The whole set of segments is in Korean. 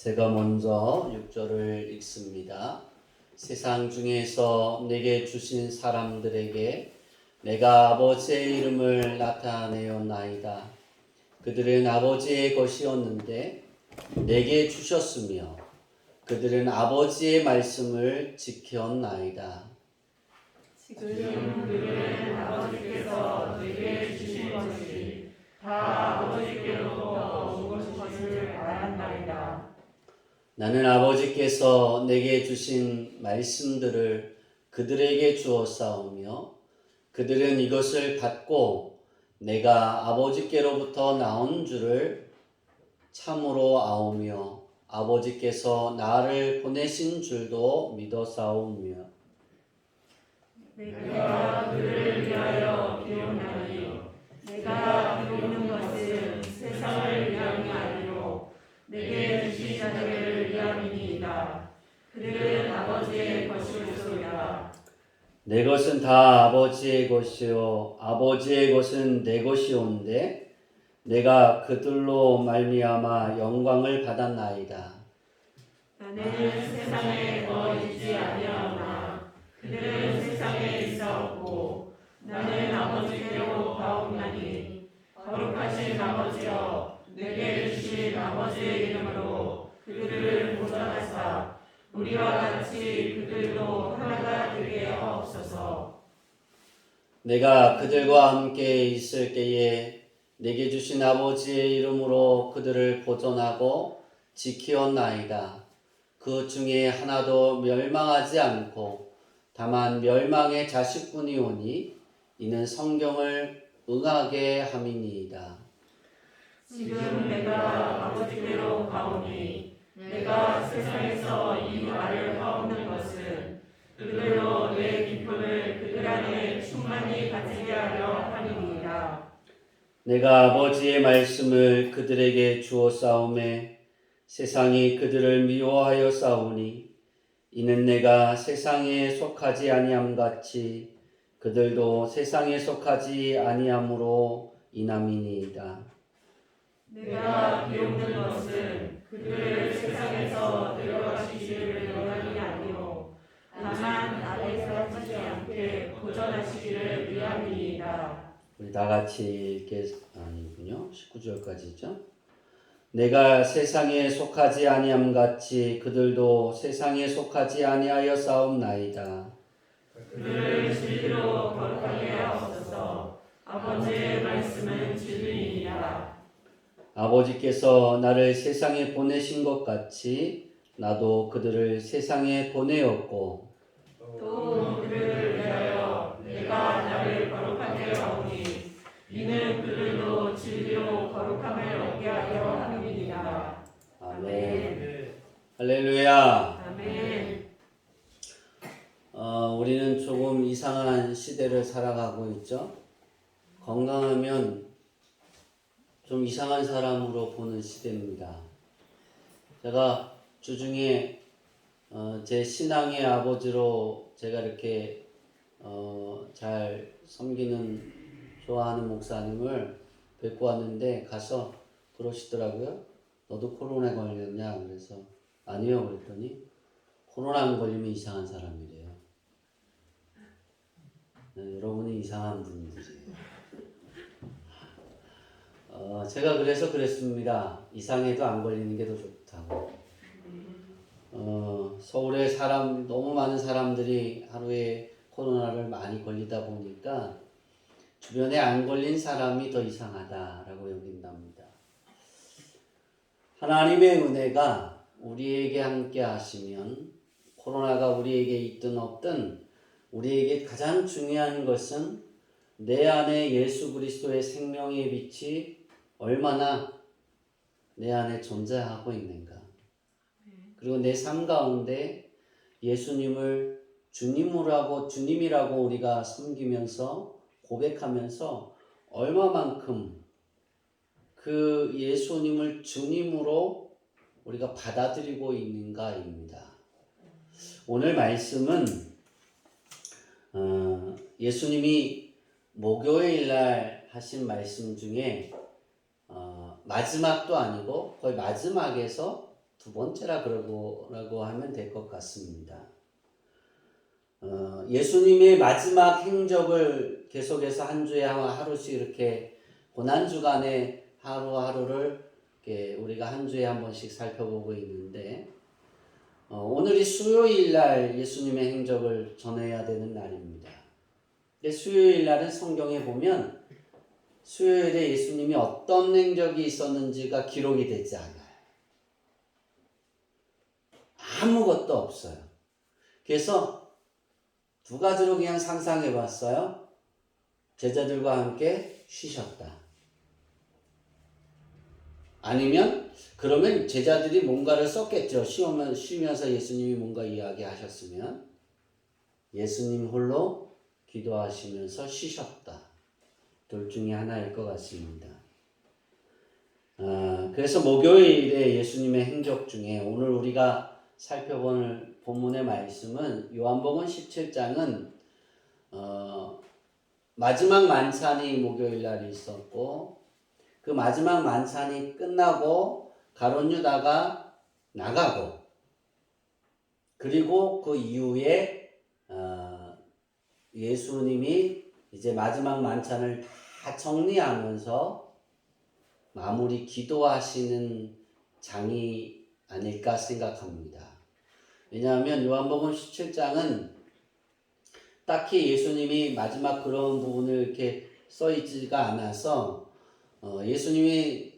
제가 먼저 6절을 읽습니다. 세상 중에서 내게 주신 사람들에게 내가 아버지의 이름을 나타내었나이다. 그들은 아버지의 것이었는데 내게 주셨으며 그들은 아버지의 말씀을 지켰나이다. 지금 그들은 아버지께서 내게 주신 것이 다 아버지께로부터 온 것을 알았나이다. 나는 아버지께서 내게 주신 말씀들을 그들에게 주었사오며 그들은 이것을 받고 내가 아버지께로부터 나온 줄을 참으로 아오며 아버지께서 나를 보내신 줄도 믿어사오며 내가 그들을 위하여 비옵나니 내가 비오는 것은 세상을 위함이 아니요 내게 주신 자들을 위함이니이다. 그들은 아버지의 것이오소이다. 내 것은 다 아버지의 것이요 아버지의 것은 내 것이온데 내가 그들로 말미암아 영광을 받았나이다. 나는 세상에 더 있지 아니하오나 그들은 세상에 있사옵고 나는 아버지께로 가옵나니 거룩하신 아버지여 내게 주신 아버지의 이름으로 그들을 보존하사 우리와 같이 그들도 하나가 되게 하옵소서. 내가 그들과 함께 있을 때에 내게 주신 아버지의 이름으로 그들을 보존하고 지키었나이다. 그 중에 하나도 멸망하지 않고 다만 멸망의 자식뿐이 오니 이는 성경을 응하게 함이니이다. 지금 내가 아버지께로 가오니 내가 세상에서 이 말을 하옵는 것은 그들로 내 기쁨을 그들 안에 충만히 가지게 하려 함이니이다. 내가 아버지의 말씀을 그들에게 주었사오매 세상이 그들을 미워하여 싸우니 이는 내가 세상에 속하지 아니함 같이 그들도 세상에 속하지 아니함으로 인함이니이다. 내가 비옵는 것은 그들을 세상에서 데려가시기를 원함이 아니요 다만 나에서 하지 않게 도전하시기를 위함이니이다. 우리 다 같이 아니군요. 19절까지죠. 내가 세상에 속하지 아니함 같이 그들도 세상에 속하지 아니하여 싸움나이다. 그들을 진리로 거룩하게 하옵소서. 아버지의 말씀은 진리이니이다. 아버지께서 나를 세상에 보내신 것 같이 나도 그들을 세상에 보내었고 또 그들을 위하여 내가 나를 거룩하게 하오니 이는 그들도 진리로 거룩함을 얻게 하려 함이니이다. 아멘. 할렐루야. 아멘. 우리는 조금 이상한 시대를 살아가고 있죠. 건강하면 좀 이상한 사람으로 보는 시대입니다. 제가 주중에 제 신앙의 아버지로 제가 이렇게 잘 섬기는 좋아하는 목사님을 뵙고 왔는데 가서 그러시더라고요. 너도 코로나 걸렸냐? 그래서 아니요 그랬더니 코로나 안 걸리면 이상한 사람이래요. 네, 여러분이 이상한 분들이에요. 제가 그래서 그랬습니다. 이상해도 안 걸리는 게 더 좋다고. 서울에 너무 많은 사람들이 하루에 코로나를 많이 걸리다 보니까 주변에 안 걸린 사람이 더 이상하다라고 여긴답니다. 하나님의 은혜가 우리에게 함께 하시면 코로나가 우리에게 있든 없든 우리에게 가장 중요한 것은 내 안에 예수 그리스도의 생명의 빛이 얼마나 내 안에 존재하고 있는가. 그리고 내 삶 가운데 예수님을 주님이라고 우리가 섬기면서 고백하면서 얼마만큼 그 예수님을 주님으로 우리가 받아들이고 있는가입니다. 오늘 말씀은 예수님이 목요일 날 하신 말씀 중에 마지막도 아니고 거의 마지막에서 두 번째라 그러고라고 하면 될 것 같습니다. 예수님의 마지막 행적을 계속해서 한 주에 하루씩 이렇게 고난주간에 하루하루를 이렇게 우리가 한 주에 한 번씩 살펴보고 있는데 오늘이 수요일 날 예수님의 행적을 전해야 되는 날입니다. 근데 수요일 날은 성경에 보면 수요일에 예수님이 어떤 행적이 있었는지가 기록이 되지 않아요. 아무것도 없어요. 그래서 두 가지로 그냥 상상해 봤어요. 제자들과 함께 쉬셨다. 아니면 그러면 제자들이 뭔가를 썼겠죠. 쉬면서 예수님이 뭔가 이야기하셨으면 예수님 홀로 기도하시면서 쉬셨다. 둘 중에 하나일 것 같습니다. 그래서 목요일에 예수님의 행적 중에 오늘 우리가 살펴볼 본문의 말씀은 요한복음 17장은 마지막 만찬이 목요일 날 있었고 그 마지막 만찬이 끝나고 가룟 유다가 나가고 그리고 그 이후에 예수님이 이제 마지막 만찬을 다 정리하면서 마무리 기도하시는 장이 아닐까 생각합니다. 왜냐하면 요한복음 17장은 딱히 예수님이 마지막 그런 부분을 이렇게 써있지가 않아서 예수님이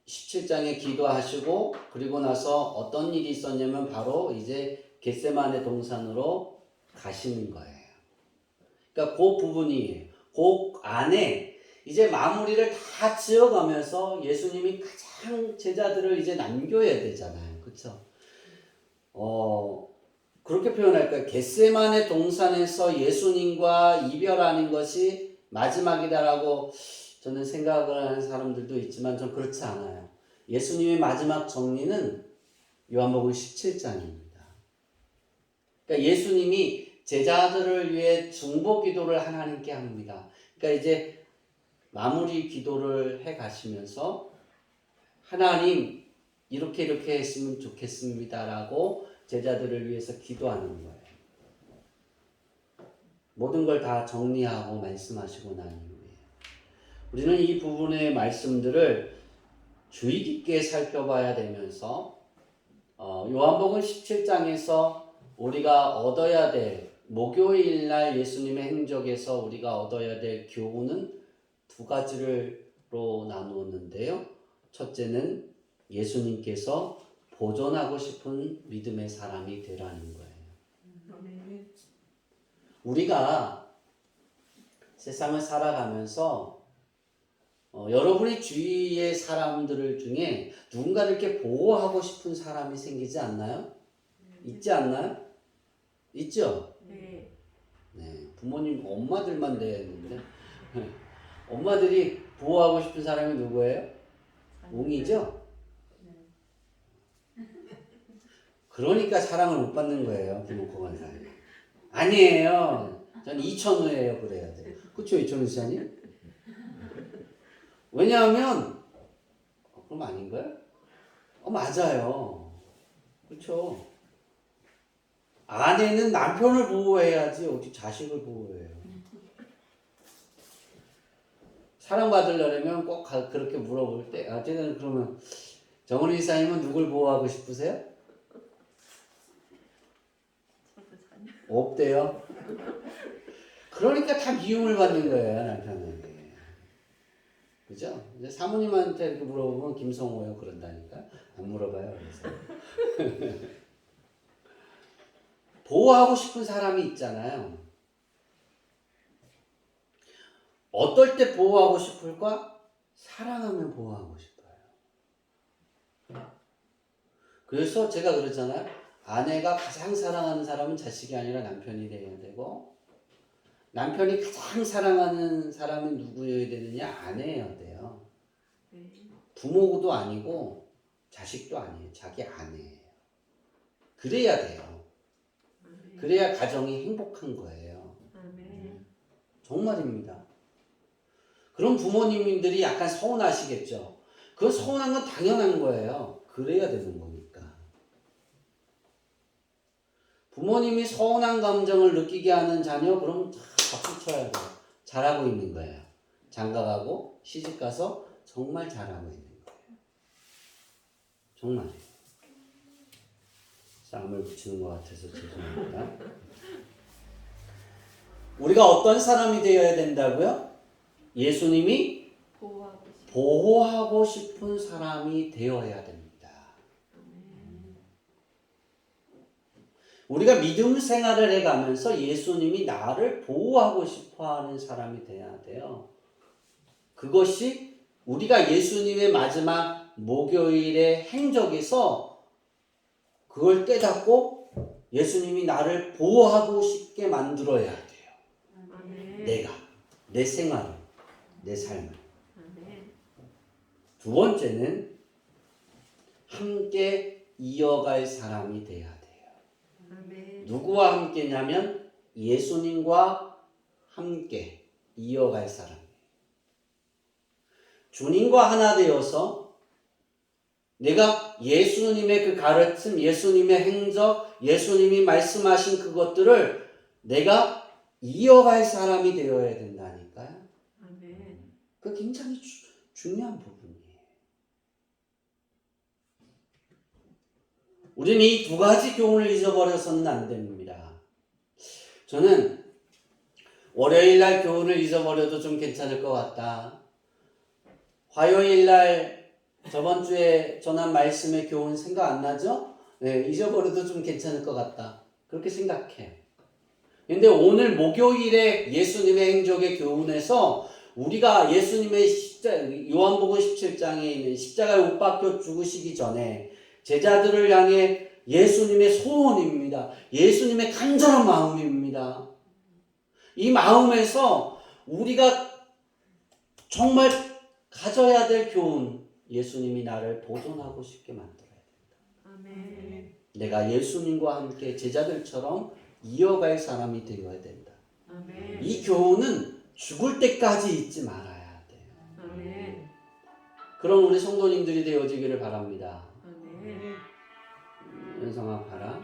17장에 기도하시고 그리고 나서 어떤 일이 있었냐면 바로 이제 겟세마네 동산으로 가시는 거예요. 그러니까 그 부분이에요. 그 안에 이제 마무리를 다 지어가면서 예수님이 가장 제자들을 이제 남겨야 되잖아요. 그렇죠? 그렇게 표현할까요? 겟세마네 동산에서 예수님과 이별하는 것이 마지막이다라고 저는 생각을 하는 사람들도 있지만 전 그렇지 않아요. 예수님의 마지막 정리는 요한복음 17장입니다. 그러니까 예수님이 제자들을 위해 중보 기도를 하나님께 합니다. 그러니까 이제 마무리 기도를 해 가시면서 하나님 이렇게 했으면 좋겠습니다라고 제자들을 위해서 기도하는 거예요. 모든 걸 다 정리하고 말씀하시고 난 이후에 우리는 이 부분의 말씀들을 주의 깊게 살펴봐야 되면서 요한복음 17장에서 우리가 얻어야 될 목요일 날 예수님의 행적에서 우리가 얻어야 될 교훈은 두 가지로 나누었는데요. 첫째는 예수님께서 보존하고 싶은 믿음의 사람이 되라는 거예요. 우리가 세상을 살아가면서 여러분의 주위의 사람들 중에 누군가를 이렇게 보호하고 싶은 사람이 생기지 않나요? 있지 않나요? 있죠? 네. 네. 부모님, 엄마들만 되는데 엄마들이 보호하고 싶은 사람이 누구예요? 웅이죠? 그러니까 사랑을 못 받는 거예요. 김옥호 간사님. 아니에요. 전 이천우예요. 그래야 돼. 그렇죠? 이천우 지사님? 왜냐하면 그럼 아닌가요? 맞아요. 그렇죠? 아내는 남편을 보호해야지 어떻게 자식을 보호해요. 사랑받으려면 꼭 그렇게 물어볼 때 어쨌든 그러면 정은희 이사님은 누굴 보호하고 싶으세요? 없대요. 그러니까 다 미움을 받는 거예요, 남편에게. 그죠? 이제 사모님한테 이렇게 물어보면 김성호요 그런다니까. 안 물어봐요. 그래서. 보호하고 싶은 사람이 있잖아요. 어떨 때 보호하고 싶을까? 사랑하면 보호하고 싶어요. 그래서 제가 그러잖아요. 아내가 가장 사랑하는 사람은 자식이 아니라 남편이 되어야 되고 남편이 가장 사랑하는 사람은 누구여야 되느냐? 아내여야 돼요. 부모도 아니고 자식도 아니에요. 자기 아내예요. 그래야 돼요. 그래야 가정이 행복한 거예요. 정말입니다. 그럼 부모님들이 약간 서운하시겠죠. 그 서운한 건 당연한 거예요. 그래야 되는 거니까. 부모님이 서운한 감정을 느끼게 하는 자녀, 그럼 박수 쳐야 돼요. 잘하고 있는 거예요. 장가가고 시집가서 정말 잘하고 있는 거예요. 정말. 쌈을 붙이는 것 같아서 죄송합니다. 우리가 어떤 사람이 되어야 된다고요? 예수님이 보호하고 싶은 사람이 되어야 됩니다. 우리가 믿음 생활을 해가면서 예수님이 나를 보호하고 싶어하는 사람이 돼야 돼요. 그것이 우리가 예수님의 마지막 목요일의 행적에서 그걸 깨닫고 예수님이 나를 보호하고 싶게 만들어야 돼요. 내가, 내 생활을, 내 삶을. 두 번째는 함께 이어갈 사람이 돼야 돼요. 누구와 함께냐면 예수님과 함께 이어갈 사람. 주님과 하나 되어서 내가 예수님의 그 가르침, 예수님의 행적, 예수님이 말씀하신 그것들을 내가 이어갈 사람이 되어야 된다니까요. 그 굉장히 중요한 부분이에요. 우리는 이 두 가지 교훈을 잊어버려서는 안 됩니다. 저는 월요일 날 교훈을 잊어버려도 좀 괜찮을 것 같다. 화요일 날 저번 주에 전한 말씀의 교훈 생각 안 나죠? 네, 잊어버려도 좀 괜찮을 것 같다. 그렇게 생각해요. 근데 오늘 목요일에 예수님의 행적의 교훈에서 우리가 예수님의 요한복음 17장에 있는 십자가에 못 박혀 죽으시기 전에 제자들을 향해 예수님의 소원입니다. 예수님의 간절한 마음입니다. 이 마음에서 우리가 정말 가져야 될 교훈, 예수님이 나를 보존하고 싶게 만들어야 된다. 내가 예수님과 함께 제자들처럼 이어갈 사람이 되어야 된다. 이 교훈은 죽을 때까지 잊지 말아야 돼요. 그럼 우리 성도님들이 되어지기를 바랍니다. 연성아 봐라.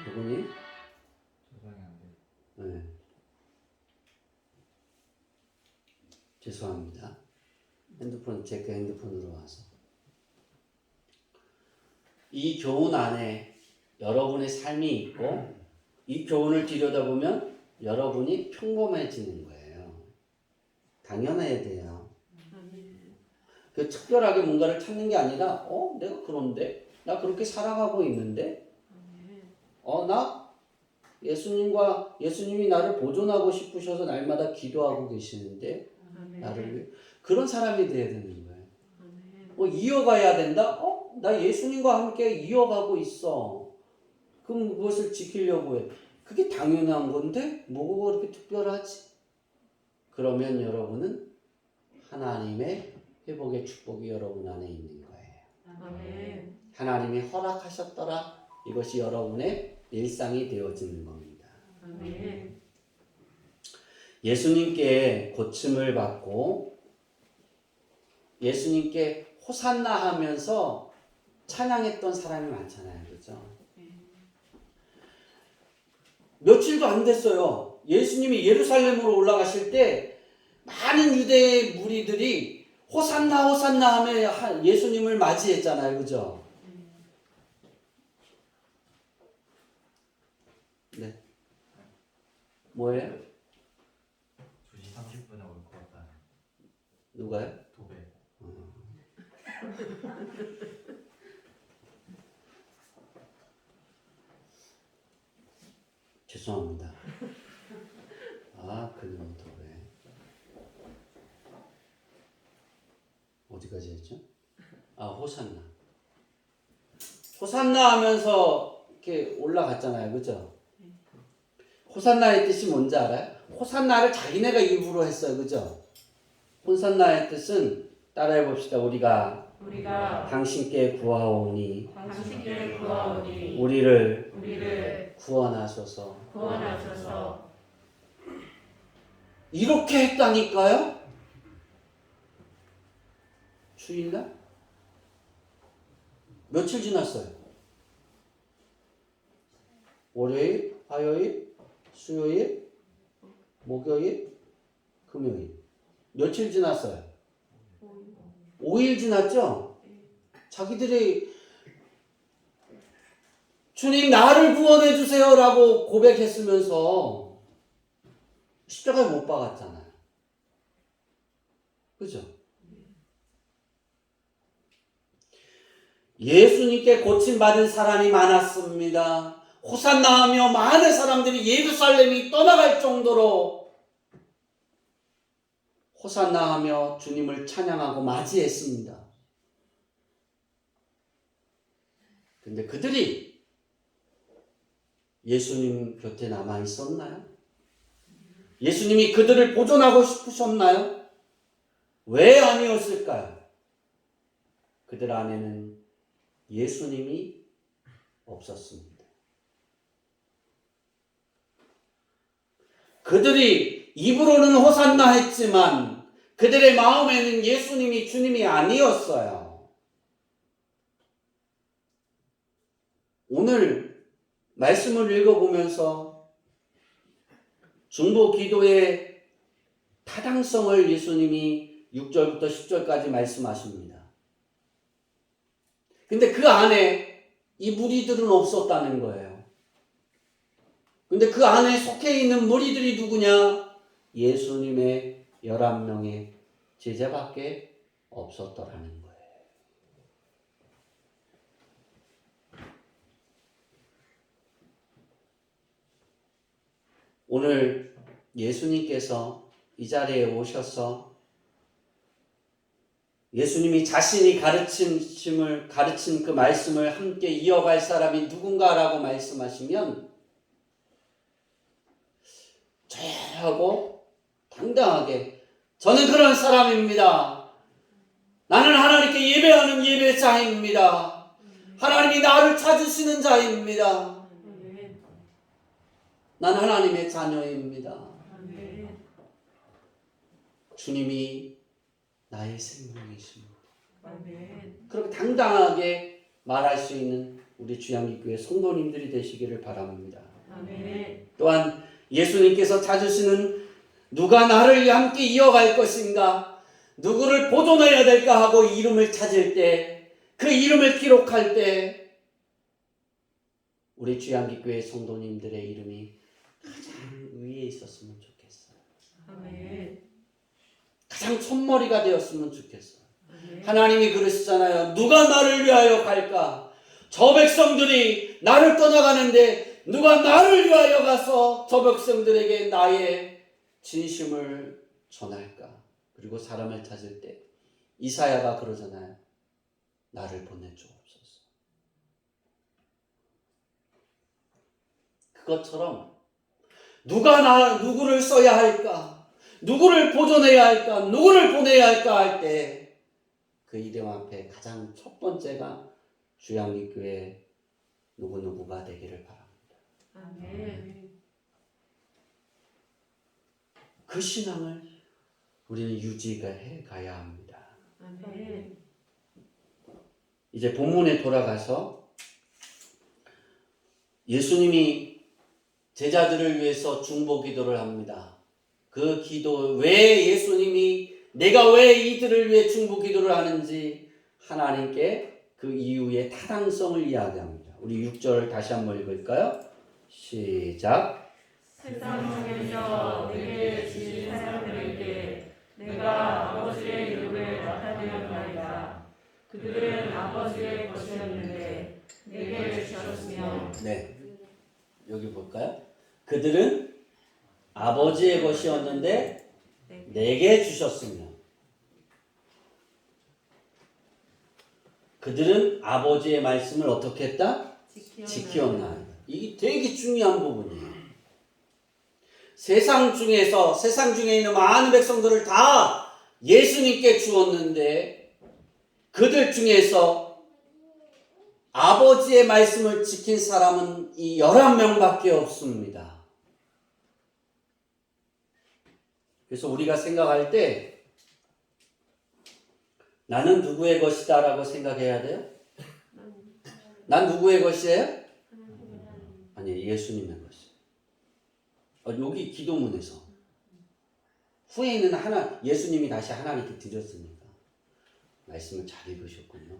누구니? 저장이 안 돼. 네. 죄송합니다. 핸드폰, 제 핸드폰으로 와서. 이 교훈 안에 여러분의 삶이 있고 이 교훈을 들여다보면 여러분이 평범해지는 거예요. 당연해야 돼요. 그 특별하게 뭔가를 찾는 게 아니라 내가 그런데? 나 그렇게 살아가고 있는데? 나 예수님이 나를 보존하고 싶으셔서 날마다 기도하고 계시는데 나를 그런 사람이 돼야 되는 거예요. 이어가야 된다? 나 예수님과 함께 이어가고 있어. 그럼 그것을 지키려고 해. 그게 당연한 건데 뭐가 그렇게 특별하지? 그러면 여러분은 하나님의 회복의 축복이 여러분 안에 있는 거예요. 하나님이 허락하셨더라. 이것이 여러분의 일상이 되어지는 겁니다. 예수님께 고침을 받고 예수님께 호산나 하면서 찬양했던 사람이 많잖아요. 그렇죠? 며칠도 안 됐어요. 예수님이 예루살렘으로 올라가실 때 많은 유대의 무리들이 호산나 호산나 하며 예수님을 맞이했잖아요. 그죠? 네. 뭐예요? 2시 30분에 올 것 같다. 누가요? 도배. 죄송합니다. 그놈 도배. 어디까지 했죠? 호산나. 호산나 하면서 이렇게 올라갔잖아요. 그죠? 호산나의 뜻이 뭔지 알아요? 호산나를 자기네가 입으로 했어요. 그죠? 호산나의 뜻은 따라해 봅시다. 우리가 당신께 구하오니 우리를 구원하소서. 이렇게 했다니까요? 주일날? 며칠 지났어요? 월요일, 화요일, 수요일, 목요일, 금요일. 며칠 지났어요? 5일 지났죠? 자기들이 주님 나를 구원해 주세요 라고 고백했으면서 십자가에 못 박았잖아요. 그죠? 예수님께 고침받은 사람이 많았습니다. 호산나 하며 많은 사람들이 예루살렘이 떠나갈 정도로 호산나 하며 주님을 찬양하고 맞이했습니다. 근데 그들이 예수님 곁에 남아 있었나요? 예수님이 그들을 보존하고 싶으셨나요? 왜 아니었을까요? 그들 안에는 예수님이 없었습니다. 그들이 입으로는 호산나 했지만 그들의 마음에는 예수님이 주님이 아니었어요. 오늘 말씀을 읽어보면서 중보 기도의 타당성을 예수님이 6절부터 10절까지 말씀하십니다. 근데 그 안에 이 무리들은 없었다는 거예요. 근데 그 안에 속해 있는 무리들이 누구냐? 예수님의 11명의 제자밖에 없었더라는 거예요. 오늘 예수님께서 이 자리에 오셔서 예수님이 자신이 가르친 그 말씀을 함께 이어갈 사람이 누군가라고 말씀하시면 조용하고 당당하게 저는 그런 사람입니다. 나는 하나님께 예배하는 예배자입니다. 하나님이 나를 찾으시는 자입니다. 난 하나님의 자녀입니다. 주님이 나의 생명이십니다. 그렇게 당당하게 말할 수 있는 우리 주양기교회 성도님들이 되시기를 바랍니다. 또한 예수님께서 찾으시는 누가 나를 함께 이어갈 것인가, 누구를 보존해야 될까 하고 이름을 찾을 때, 그 이름을 기록할 때 우리 주양기교회 성도님들의 이름이 가장 위에 있었으면 좋겠어요. 가장 첫머리가 되었으면 좋겠어요. 하나님이 그러시잖아요. 누가 나를 위하여 갈까? 저 백성들이 나를 떠나가는데 누가 나를 위하여 가서 저 백성들에게 나의 진심을 전할까? 그리고 사람을 찾을 때 이사야가 그러잖아요. 나를 보내주옵소서. 그것처럼 누구를 써야 할까? 누구를 보존해야 할까? 누구를 보내야 할까 할 때 그 이름 앞에 가장 첫 번째가 주양리교회 누구누구가 되기를 바랍니다. 그 신앙을 우리는 유지해 가야 합니다. 이제 본문에 돌아가서 예수님이 제자들을 위해서 중보 기도를 합니다. 그 기도 왜 예수님이 내가 왜 이들을 위해 중보 기도를 하는지 하나님께 그 이유의 타당성을 이야기합니다. 우리 6절 다시 한번 읽을까요? 시작. 세상 중에서 내게 주신 사람들에게 내가 아버지의 이름을 나타내었나이다. 그들은 아버지의 것이었는데 내게 주셨으며. 네, 여기 볼까요? 그들은 아버지의 것이었는데 내게 주셨으며. 그들은 아버지의 말씀을 어떻게 했다? 지키었나이다. 이게 되게 중요한 부분이에요. 세상 중에 있는 많은 백성들을 다 예수님께 주었는데 그들 중에서 아버지의 말씀을 지킨 사람은 이 11명밖에 없습니다. 그래서 우리가 생각할 때 나는 누구의 것이다 라고 생각해야 돼요? 난 누구의 것이에요? 아니, 예수님의 것이에요. 여기 기도문에서 후에는 예수님이 다시 하나님께 드렸으니까 말씀을 잘 읽으셨군요.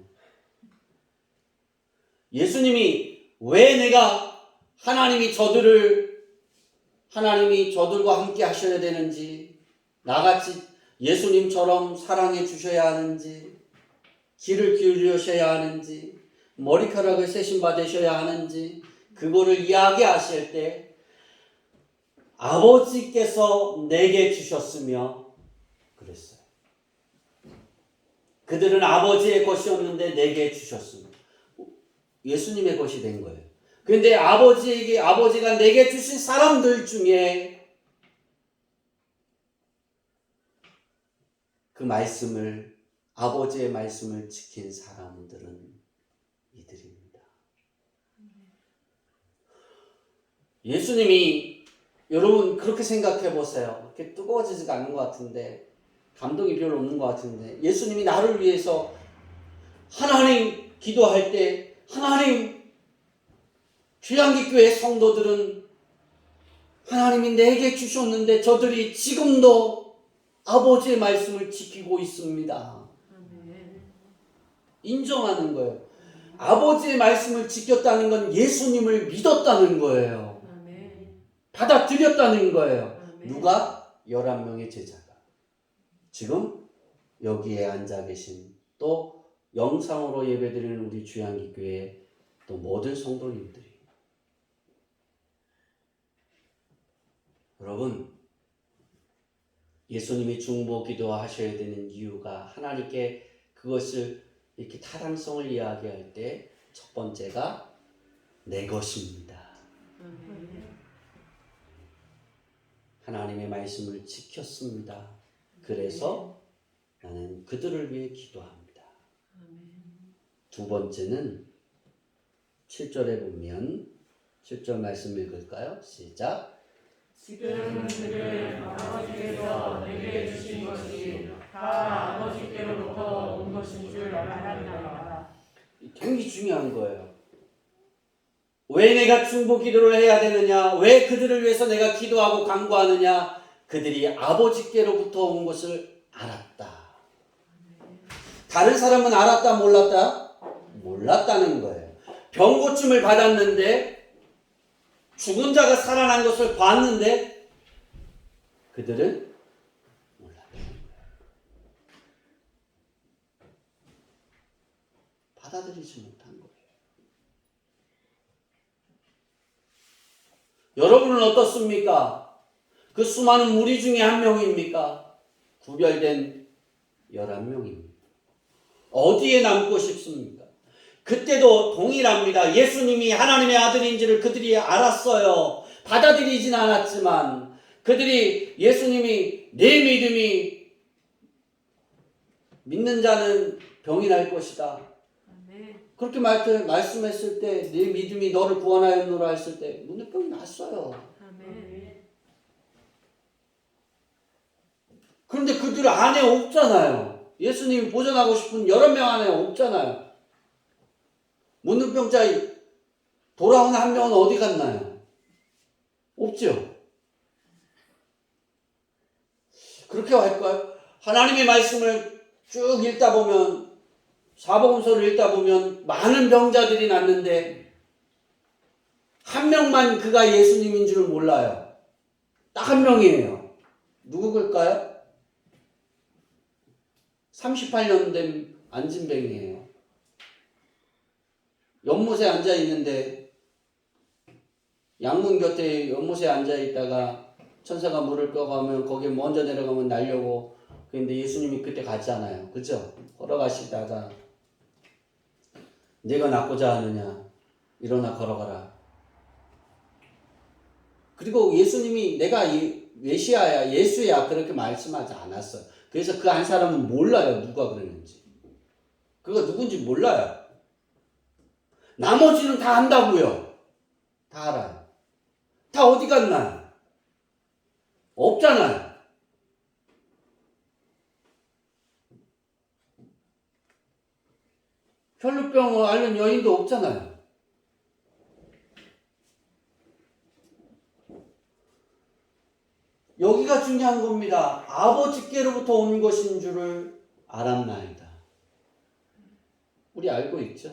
예수님이 왜 내가 하나님이 저들과 함께 하셔야 되는지, 나같이 예수님처럼 사랑해 주셔야 하는지, 귀를 기울이셔야 하는지, 머리카락을 세심 받으셔야 하는지, 그거를 이야기하실 때 아버지께서 내게 주셨으며 그랬어요. 그들은 아버지의 것이었는데 내게 주셨으며 예수님의 것이 된 거예요. 그런데 아버지가 내게 주신 사람들 중에 아버지의 말씀을 지킨 사람들은 이들입니다. 예수님이, 여러분 그렇게 생각해 보세요. 이렇게 뜨거워지지가 않는 것 같은데, 감동이 별로 없는 것 같은데, 예수님이 나를 위해서 하나님 기도할 때, 하나님, 주양기교회 성도들은 하나님이 내게 주셨는데 저들이 지금도 아버지의 말씀을 지키고 있습니다. 인정하는 거예요. 아버지의 말씀을 지켰다는 건 예수님을 믿었다는 거예요. 받아들였다는 거예요. 누가? 11명의 제자가. 지금 여기에 앉아 계신, 또 영상으로 예배드리는 우리 주양기교회 또 모든 성도님들이. 여러분, 예수님이 중보 기도하셔야 되는 이유가, 하나님께 그것을 이렇게 타당성을 이야기할 때 첫 번째가 내 것입니다. 하나님의 말씀을 지켰습니다. 그래서 나는 그들을 위해 기도합니다. 두 번째는 7절에 보면, 7절 말씀 읽을까요? 시작. 지금 그들은 아버지께서 내게 주신 것이 다 아버지께로부터 온 것인 줄 알았나이다. 굉장히 중요한 거예요. 왜 내가 중보 기도를 해야 되느냐? 왜 그들을 위해서 내가 기도하고 간구하느냐? 그들이 아버지께로부터 온 것을 알았다. 다른 사람은 알았다, 몰랐다? 몰랐다는 거예요. 병고침을 받았는데, 죽은 자가 살아난 것을 봤는데 그들은 몰랐다는 거예요. 받아들이지 못한 거예요. 여러분은 어떻습니까? 그 수많은 무리 중에 한 명입니까? 구별된 11명입니다. 어디에 남고 싶습니까? 그때도 동일합니다. 예수님이 하나님의 아들인지를 그들이 알았어요. 받아들이진 않았지만 그들이, 예수님이 내 믿음이, 믿는 자는 병이 날 것이다, 그렇게 말씀했을 때, 네 믿음이 너를 구원하였노라 했을 때 문둥병이 났어요. 그런데 그들 안에 없잖아요. 예수님이 보존하고 싶은 11명 안에 없잖아요. 문둥병자 돌아온 한 명은 어디 갔나요? 없죠. 그렇게 할까요? 하나님의 말씀을 쭉 읽다 보면, 사복음서를 읽다 보면 많은 병자들이 났는데 한 명만 그가 예수님인 줄 몰라요. 딱 한 명이에요. 누구일까요? 38년 된 안진뱅이에요. 연못에 앉아 있는데, 양문 곁에 연못에 앉아 있다가 천사가 물을 껴가면 거기에 먼저 내려가면 날려고, 그런데 예수님이 그때 갔잖아요. 그죠? 걸어가시다가 네가 낫고자 하느냐, 일어나 걸어가라. 그리고 예수님이 내가 메시아야, 예수야, 그렇게 말씀하지 않았어요. 그래서 그 한 사람은 몰라요. 누가 그랬는지. 그가 누군지 몰라요. 나머지는 다 안다고요. 다 알아요. 다 어디 갔나요? 없잖아요. 혈루병을 앓는 여인도 없잖아요. 중요한 겁니다. 아버지께로부터 온 것인 줄을 알았나이다. 우리 알고 있죠?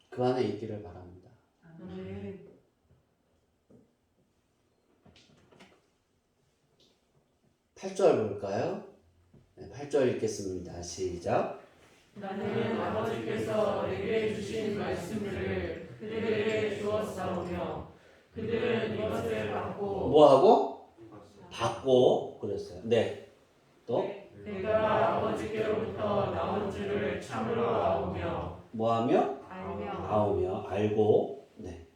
그 안에 있기를 바랍니다. 아멘. 8절 볼까요? 네, 8절 읽겠습니다. 시작. 나는 아버지께서 내게 주신 말씀을 그들에게 주었사오며 그들은 이것을 받고 뭐하고? 받고 그랬어요. 네. 또 내가 아버지께로부터 나온 줄을 참으로 아오며 뭐하며? 알며 아오며 알고 네.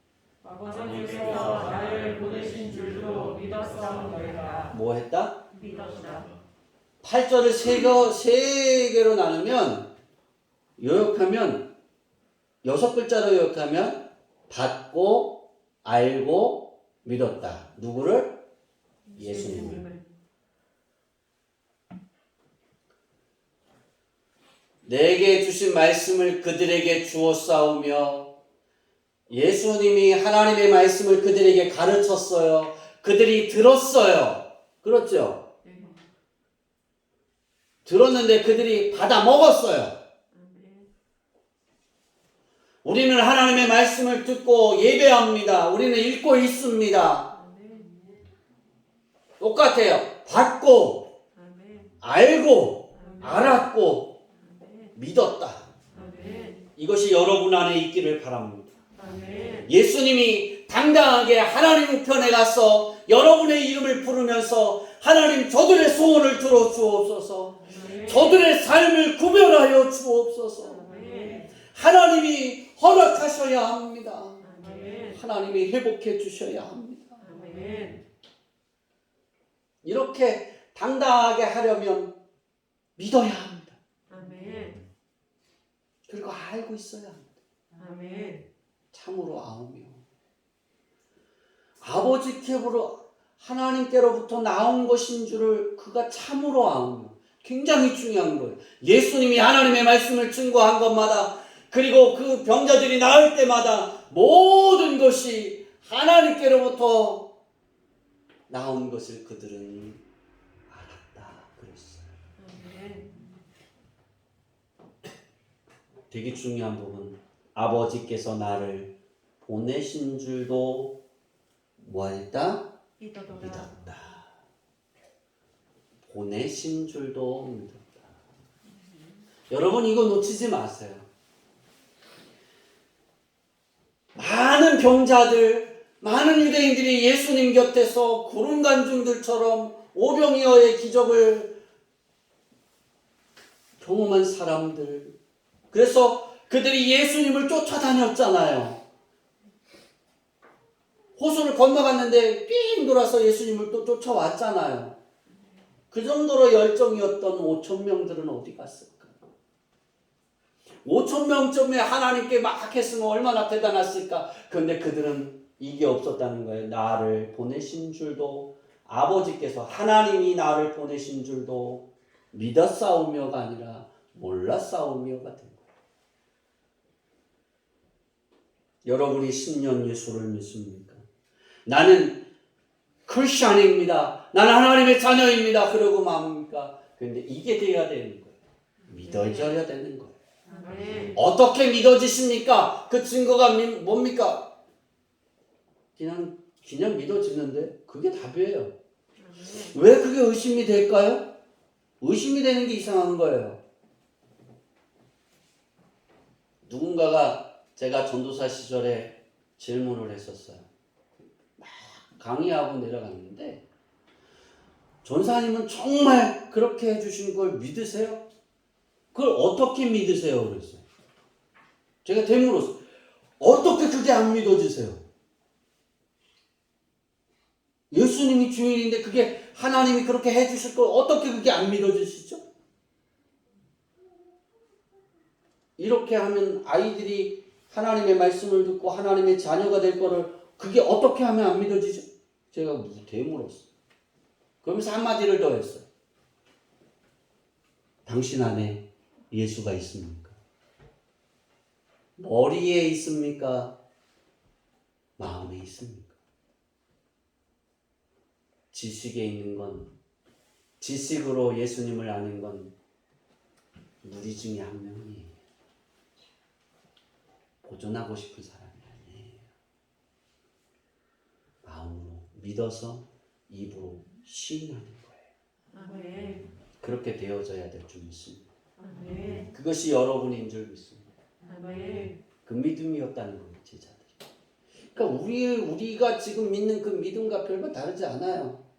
아버지께서 나를 보내신 줄도 믿었사오니이다. 뭐 했다? 믿었다. 8절을 세 개로 나누면 요약하면 6글자로 요약하면 받고 알고 믿었다. 누구를? 예수님을. 내게 주신 말씀을 그들에게 주었사오며 예수님이 하나님의 말씀을 그들에게 가르쳤어요. 그들이 들었어요. 그렇죠? 들었는데 그들이 받아 먹었어요. 우리는 하나님의 말씀을 듣고 예배합니다. 우리는 읽고 있습니다. 똑같아요. 받고 알고 알았고 믿었다. 이것이 여러분 안에 있기를 바랍니다. 예수님이 당당하게 하나님 편에 가서 여러분의 이름을 부르면서 하나님 저들의 소원을 들어주옵소서. 저들의 삶을 구별하여 주옵소서. 하나님이 허락하셔야 합니다. 하나님이 회복해 주셔야 합니다. 이렇게 당당하게 하려면 믿어야 합니다. 그리고 알고 있어야 합니다. 참으로 아오며 아버지께로 하나님께로부터 나온 것인 줄을 그가 참으로 아오며 굉장히 중요한 거예요. 예수님이 하나님의 말씀을 증거한 것마다 그리고 그 병자들이 나을 때마다 모든 것이 하나님께로부터 나온 것을 그들은 알았다 그랬어요. 되게 중요한 부분. 아버지께서 나를 보내신 줄도 뭐했다? 믿었다. 보내신 줄도 믿었다. 여러분 이거 놓치지 마세요. 많은 병자들, 많은 유대인들이 예수님 곁에서 구름간중들처럼 오병이어의 기적을 경험한 사람들. 그래서 그들이 예수님을 쫓아다녔잖아요. 호수를 건너갔는데 삥 돌아서 예수님을 또 쫓아왔잖아요. 그 정도로 열정이었던 5,000명들은 어디 갔을까? 5,000명쯤에 하나님께 막 했으면 얼마나 대단했을까? 그런데 그들은 이게 없었다는 거예요. 나를 보내신 줄도 아버지께서 하나님이 나를 보내신 줄도 믿었사오며가 아니라 몰랐사오며가 된 거예요. 여러분이 10년 예수를 믿습니까? 나는 크리스천입니다. 나는 하나님의 자녀입니다. 그러고 맙니까? 그런데 이게 돼야 되는 거예요. 믿어져야 되는 거예요. 어떻게 믿어지십니까? 그 증거가 뭡니까? 그냥 믿어지는데 그게 답이에요. 왜 그게 의심이 될까요? 의심이 되는 게 이상한 거예요. 누군가가 제가 전도사 시절에 질문을 했었어요. 막 강의하고 내려갔는데 전사님은 정말 그렇게 해주신 걸 믿으세요? 그걸 어떻게 믿으세요? 그랬어요. 제가 되물었어요. 어떻게 그게 안 믿어지세요? 예수님이 주인인데 그게 하나님이 그렇게 해주실 걸 어떻게 그게 안 믿어지시죠? 이렇게 하면 아이들이 하나님의 말씀을 듣고 하나님의 자녀가 될 거를 그게 어떻게 하면 안 믿어지죠? 제가 되물었어요. 그러면서 한마디를 더 했어요. 당신 안에 예수가 있습니까? 머리에 있습니까? 마음에 있습니까? 지식에 있는 건, 지식으로 예수님을 아는 건 우리 중에 한 명이에요. 보존하고 싶은 사람이 아니에요. 마음으로 믿어서 입으로 시인하는 거예요. 아멘. 그렇게 되어져야 될 줄 믿습니다. 아멘. 그것이 여러분인 줄 믿습니다. 아멘. 그 믿음이었다는 거예요, 제자들이. 그러니까 우리가 지금 믿는 그 믿음과 별반 다르지 않아요.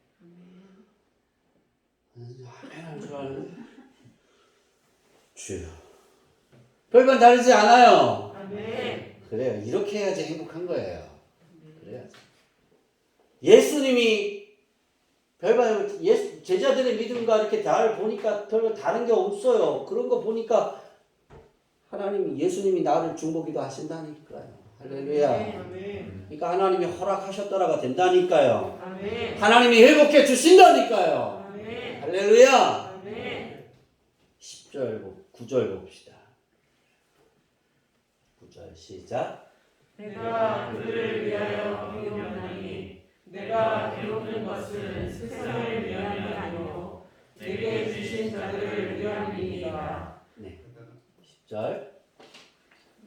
아멘 줄 아는 주여. 별반 다르지 않아요. 아멘. 그래요. 이렇게 해야지 행복한 거예요. 그래야지. 예수님이 제자들의 믿음과 이렇게 잘 보니까 별반 다른 게 없어요. 그런 거 보니까 예수님이 나를 중보기도 하신다니까요. 할렐루야. 아멘. 그러니까 하나님이 허락하셨더라가 된다니까요. 아멘. 하나님이 회복해 주신다니까요. 아멘. 할렐루야. 아멘. 10절, 9절 봅시다. 9절 시작. 내가 그들을 위하여 배우나니 내가 배우는 것은 세상을 위함이 아니요 내게 주신 자들을 위함이니라. 네. 10절.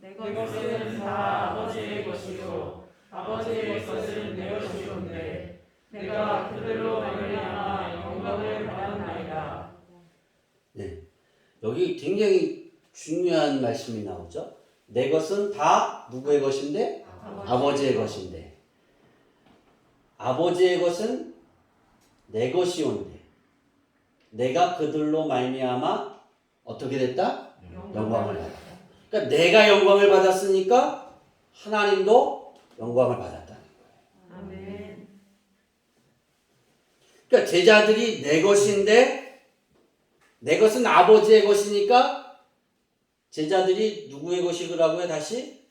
내 것은 다 아버지의 것이요 아버지의 것은 내 것이온데 내가 그들로 말미암아 영광을 받았나이다. 네. 여기 굉장히 중요한 말씀이 나오죠. 내 것은 다 누구의 것인데? 아버지의 것인데. 아버지의 것은 내 것이온데 내가 그들로 말미암아 어떻게 됐다? 영광을 받았다. 그러니까 내가 영광을 받았으니까 하나님도 영광을 받았다는 거예요. 아멘. 그러니까 제자들이 내 것인데 내 것은 아버지의 것이니까 제자들이 누구의 것이라고요? 다시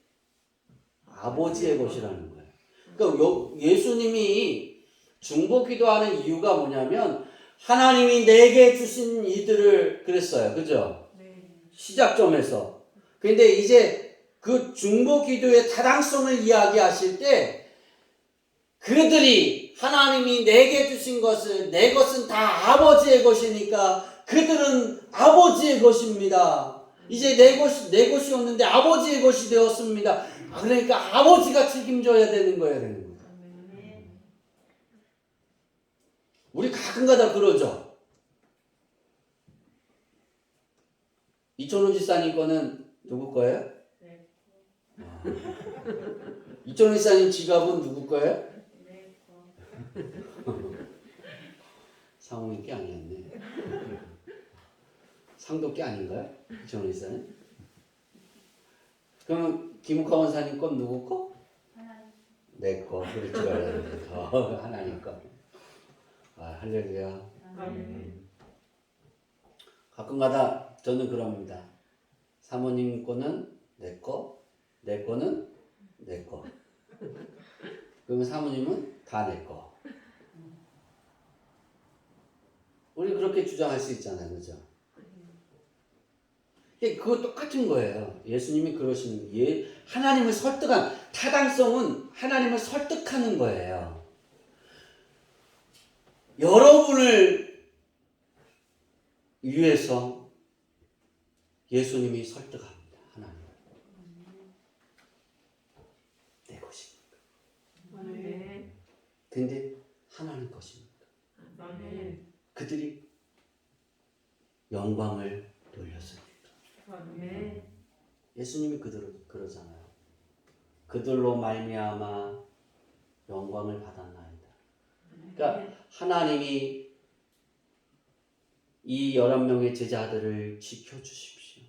아버지의 것이라는 거예요. 그러니까 예수님이 중보기도하는 이유가 뭐냐면 하나님이 내게 주신 이들을 그랬어요. 그죠? 시작점에서. 근데 이제 그 중보기도의 타당성을 이야기하실 때 그들이 하나님이 내게 주신 것을 내 것은 다 아버지의 것이니까 그들은 아버지의 것입니다. 이제 내 것이었는데 아버지의 것이 되었습니다. 그러니까 아버지가 책임져야 되는 거예요. 우리 가끔가다 그러죠. 이천원 지사님 거는 누구 거예요? 네. 이천원 지사님 지갑은 누구 거예요? 네. 상호인 게 아니었네. 상도 게 아닌가요? 이천원 지사님? 그러면 김욱하 원사님 건 누구 거? 내 거. 그럴 줄 알았는데. 하나님 거. 아, 할렐루야. 아멘. 가끔가다 저는 그럽니다. 사모님 거는 내 거, 내 거는 내 거. 그러면 사모님은 다 내 거. 우리 그렇게 주장할 수 있잖아요. 그죠? 그거 똑같은 거예요. 예수님이 그러시는 하나님을 설득한 타당성은 하나님을 설득하는 거예요. 여러분을 위해서 예수님이 설득합니다. 하나님. 내 것입니까? 아멘. 근데 하나님 것입니까? 아멘. 그들이 영광을 돌렸습니다. 아멘. 예수님이 그들을 그러잖아요. 그들로 말미암아 영광을 받았나이다. 그러니까 하나님이 이 11명의 제자들을 지켜주십시오.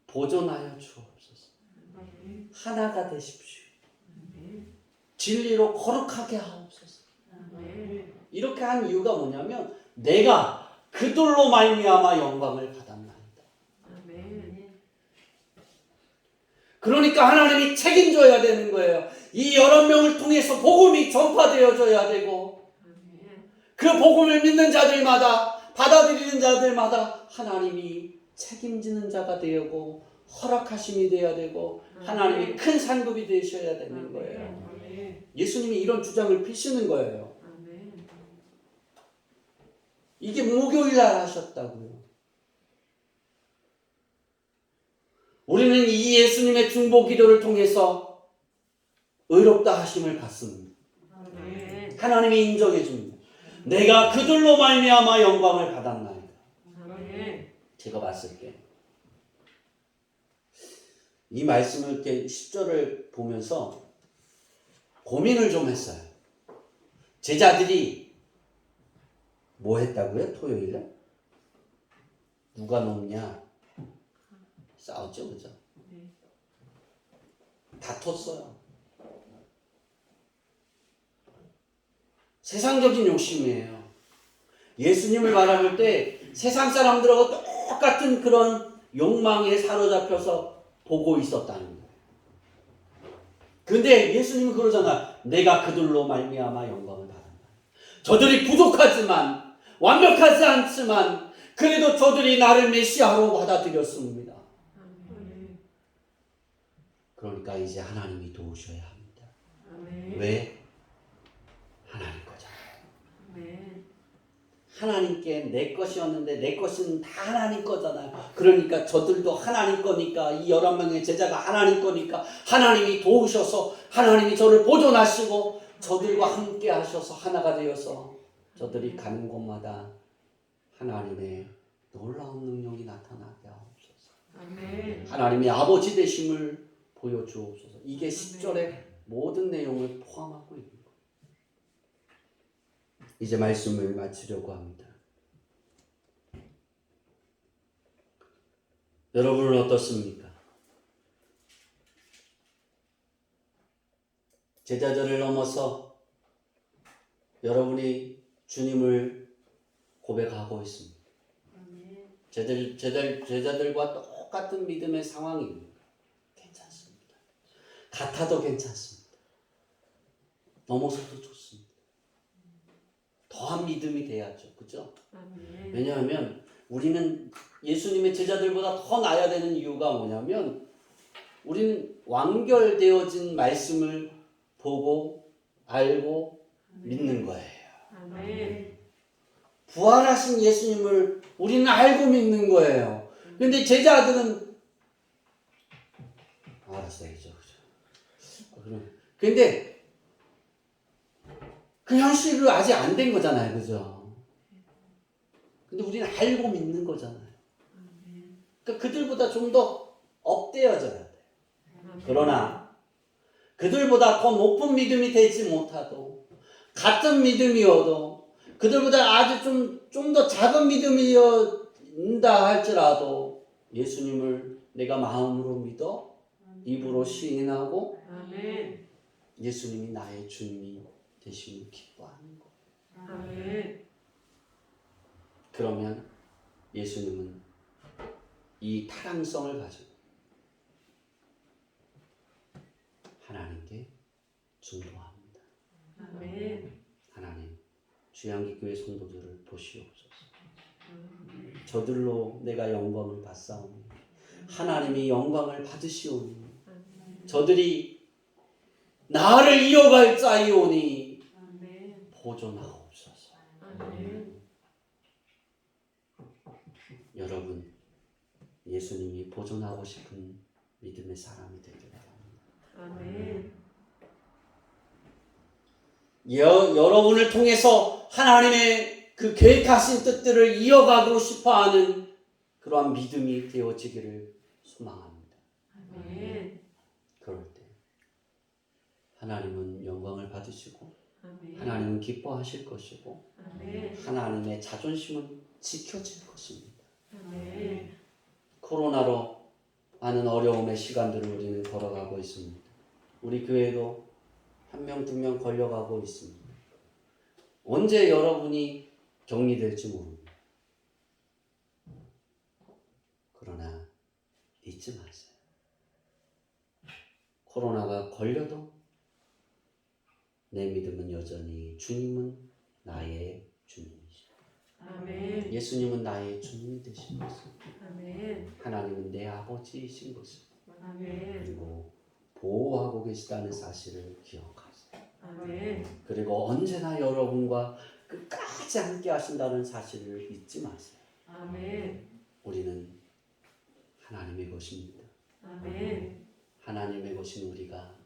보존하여 주옵소서. 하나가 되십시오. 진리로 거룩하게 하옵소서. 이렇게 한 이유가 뭐냐면 내가 그들로 말미암아 영광을 받았나이다. 그러니까 하나님이 책임져야 되는 거예요. 이 11명을 통해서 복음이 전파되어져야 되고 그 복음을 믿는 자들마다 받아들이는 자들마다 하나님이 책임지는 자가 되고 허락하심이 되어야 되고 하나님이 큰 상급이 되셔야 되는 거예요. 예수님이 이런 주장을 펴시는 거예요. 이게 목요일 날 하셨다고요. 우리는 이 예수님의 중보 기도를 통해서 의롭다 하심을 받습니다. 아멘. 하나님이 인정해 줍니다. 내가 그들로 말미암아 영광을 받았나이다. 아멘. 제가 봤을 때 이 말씀을 이렇게 10절을 보면서 고민을 좀 했어요. 제자들이 뭐 했다고요? 토요일에? 누가 높냐? 싸웠죠, 그죠? 네. 다퉜어요. 세상적인 욕심이에요. 예수님을 바라볼 때 세상 사람들하고 똑같은 그런 욕망에 사로잡혀서 보고 있었다는 거예요. 근데 예수님은 그러잖아. 내가 그들로 말미암아 영광을 받았다. 저들이 부족하지만 완벽하지 않지만 그래도 저들이 나를 메시아로 받아들였습니다. 아멘. 그러니까 이제 하나님이 도우셔야 합니다. 아멘. 왜? 하나님 거잖아요. 아멘. 하나님께 내 것이었는데 내 것은 다 하나님 거잖아요. 그러니까 저들도 하나님 거니까 이 11명의 제자가 하나님 거니까 하나님이 도우셔서 하나님이 저를 보존하시고 저들과 함께 하셔서 하나가 되어서 저들이 가는 곳마다 하나님의 놀라운 능력이 나타나게 하옵소서. 아멘. 하나님의 아버지 되심을 보여주옵소서. 이게 10절의 모든 내용을 포함하고 있는 거예요. 이제 말씀을 마치려고 합니다. 여러분은 어떻습니까? 제자들을 넘어서 여러분이 주님을 고백하고 있습니다. 아멘. 제자들과 똑같은 믿음의 상황입니다. 괜찮습니다. 같아도 괜찮습니다. 넘어서도 좋습니다. 더한 믿음이 돼야죠. 그죠? 아멘. 왜냐하면 우리는 예수님의 제자들보다 더 나아야 되는 이유가 뭐냐면 우리는 완결되어진 말씀을 보고 알고 믿는 거예요. 아멘. 부활하신 예수님을 우리는 알고 믿는 거예요. 근데 제자들은 알았어야죠. 근데 그 현실로 아직 안 된 거잖아요. 그죠? 근데 우리는 알고 믿는 거잖아요. 그러니까 그들보다 좀 더 업되어져야 돼. 그러나 그들보다 더 높은 믿음이 되지 못하도 같은 믿음이어도 그들보다 아주 좀 더 작은 믿음이었다 할지라도 예수님을 내가 마음으로 믿어 입으로 시인하고 아멘. 예수님이 나의 주님이 되심을 기뻐하는 거예요. 아멘. 그러면 예수님은 이 타당성을 가지고 하나님께 중도합니다. 아멘. 하나님, 주양기교회 성도들을 보시옵소서. 저들로 내가 영광을 받사오니 하나님이 영광을 받으시오니 저들이 나를 이어갈 자이오니 아멘. 보존하옵소서. 아멘. 여러분, 예수님이 보존하고 싶은 믿음의 사람이 되길 바랍니다. 아멘. 여러분을 통해서 하나님의 그 계획하신 뜻들을 이어가고 싶어하는 그러한 믿음이 되어지기를 소망합니다. 아멘. 그럴 때 하나님은 영광을 받으시고 아멘. 하나님은 기뻐하실 것이고 아멘. 하나님의 자존심은 지켜질 것입니다. 아멘. 코로나로 많은 어려움의 시간들을 우리는 걸어가고 있습니다. 우리 교회도 1명, 2명 걸려가고 있습니다. 언제 여러분이 격리될지 모릅니다. 그러나 잊지 마세요. 코로나가 걸려도 내 믿음은 여전히 주님은 나의 주님이시다. 아멘. 예수님은 나의 주님이 되신 것입니다. 아멘. 하나님은 내 아버지이신 것입니다. 아멘. 그리고 보호하고 계시다는 사실을 기억하세요. 아멘. 그리고 언제나 여러분과 끝까지 함께 하신다는 사실을 잊지 마세요. 아멘. 우리는 하나님의 것입니다. 아멘. 하나님의 것인 우리가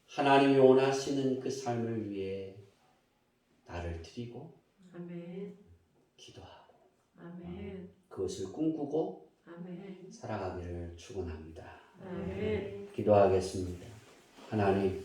하나님이 원하시는 그 삶을 위해 나를 드리고 아멘. 기도하고 아멘. 그것을 꿈꾸고 아멘. 살아가기를 축원합니다. 아멘. 기도하겠습니다. 하나님,